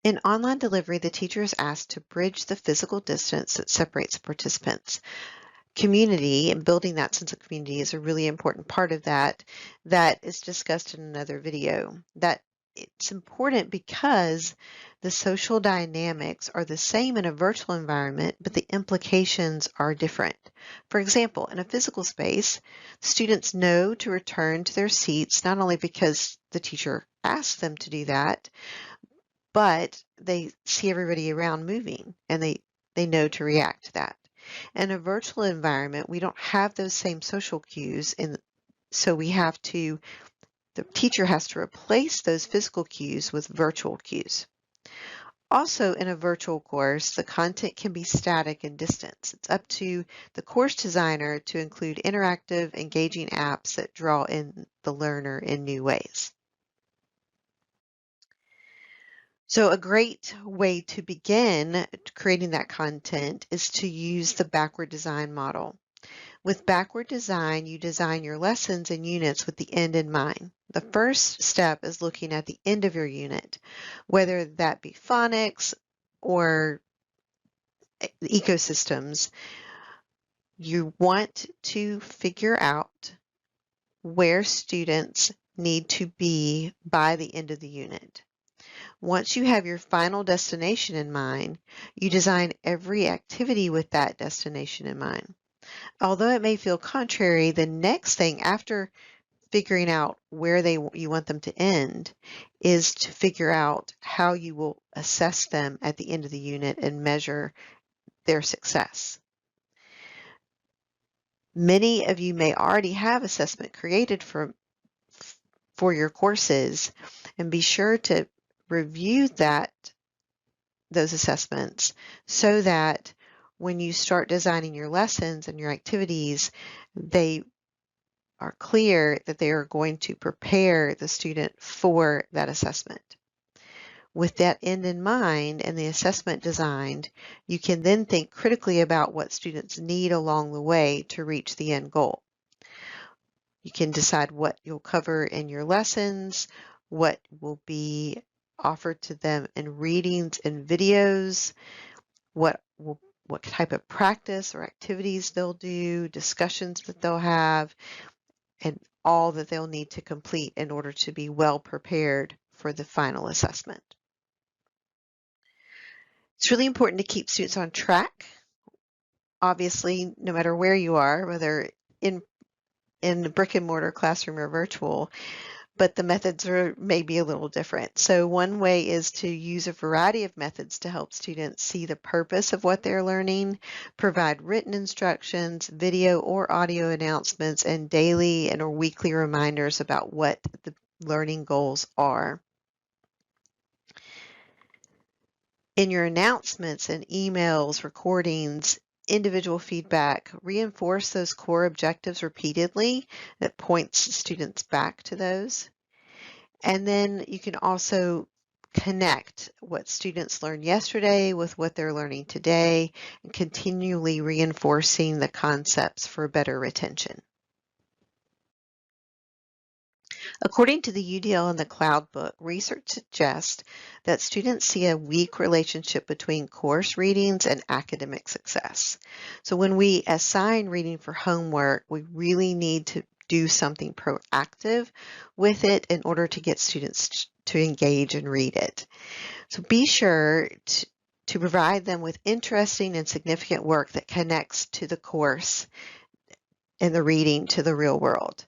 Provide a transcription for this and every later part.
In online delivery, the teacher is asked to bridge the physical distance that separates participants. Community and building that sense of community is a really important part of that. That is discussed in another video. That it's important because the social dynamics are the same in a virtual environment, but the implications are different. For example, in a physical space, students know to return to their seats not only because the teacher asked them to do that, but they see everybody around moving and they know to react to that. In a virtual environment, we don't have those same social cues, and so the teacher has to replace those physical cues with virtual cues. Also, in a virtual course, the content can be static in distance. It's up to the course designer to include interactive, engaging apps that draw in the learner in new ways. So a great way to begin creating that content is to use the backward design model. With backward design, you design your lessons and units with the end in mind. The first step is looking at the end of your unit, whether that be phonics or ecosystems. You want to figure out where students need to be by the end of the unit. Once you have your final destination in mind, you design every activity with that destination in mind. Although it may feel contrary, the next thing after figuring out where you want them to end is to figure out how you will assess them at the end of the unit and measure their success. Many of you may already have assessment created for your courses, and be sure to review those assessments so that when you start designing your lessons and your activities, they are clear that they are going to prepare the student for that assessment. With that end in mind and the assessment designed, you can then think critically about what students need along the way to reach the end goal. You can decide what you'll cover in your lessons, what will be offered to them in readings and videos, what type of practice or activities they'll do, discussions that they'll have, and all that they'll need to complete in order to be well prepared for the final assessment. It's really important to keep students on track. Obviously, no matter where you are, whether in the brick and mortar classroom or virtual, but the methods may be a little different. So one way is to use a variety of methods to help students see the purpose of what they're learning, provide written instructions, video or audio announcements, and daily and or weekly reminders about what the learning goals are. In your announcements and emails, recordings, individual feedback, reinforce those core objectives repeatedly that points students back to those. And then you can also connect what students learned yesterday with what they're learning today and continually reinforcing the concepts for better retention. According to the UDL in the Cloud Book, research suggests that students see a weak relationship between course readings and academic success. So when we assign reading for homework, we really need to do something proactive with it in order to get students to engage and read it. So be sure to provide them with interesting and significant work that connects to the course and the reading to the real world.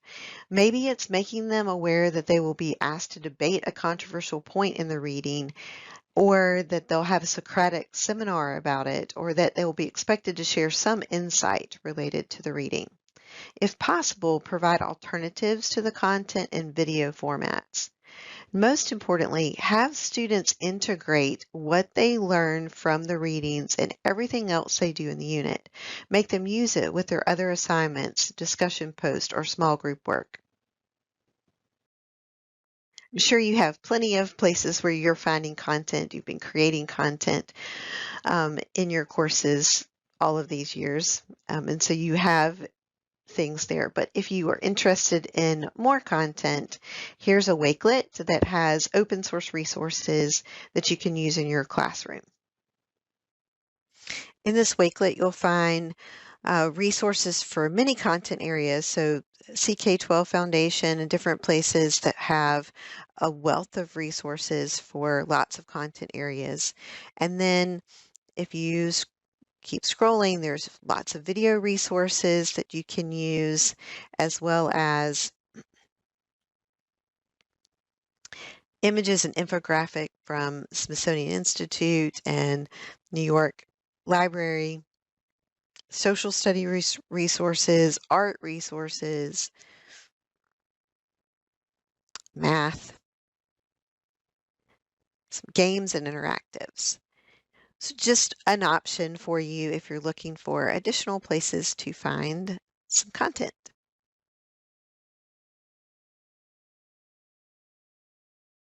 Maybe it's making them aware that they will be asked to debate a controversial point in the reading, or that they'll have a Socratic seminar about it, or that they will be expected to share some insight related to the reading. If possible, provide alternatives to the content in video formats. Most importantly, have students integrate what they learn from the readings and everything else they do in the unit. Make them use it with their other assignments, discussion posts, or small group work. I'm sure you have plenty of places where you're finding content. You've been creating content in your courses all of these years. And so you have things there. But if you are interested in more content, here's a Wakelet that has open source resources that you can use in your classroom. In this Wakelet, you'll find resources for many content areas. So CK12 Foundation and different places that have a wealth of resources for lots of content areas. And then if you keep scrolling, there's lots of video resources that you can use, as well as images and infographic from Smithsonian Institute and New York Library, social study resources, art resources, math, some games and interactives. So just an option for you if you're looking for additional places to find some content.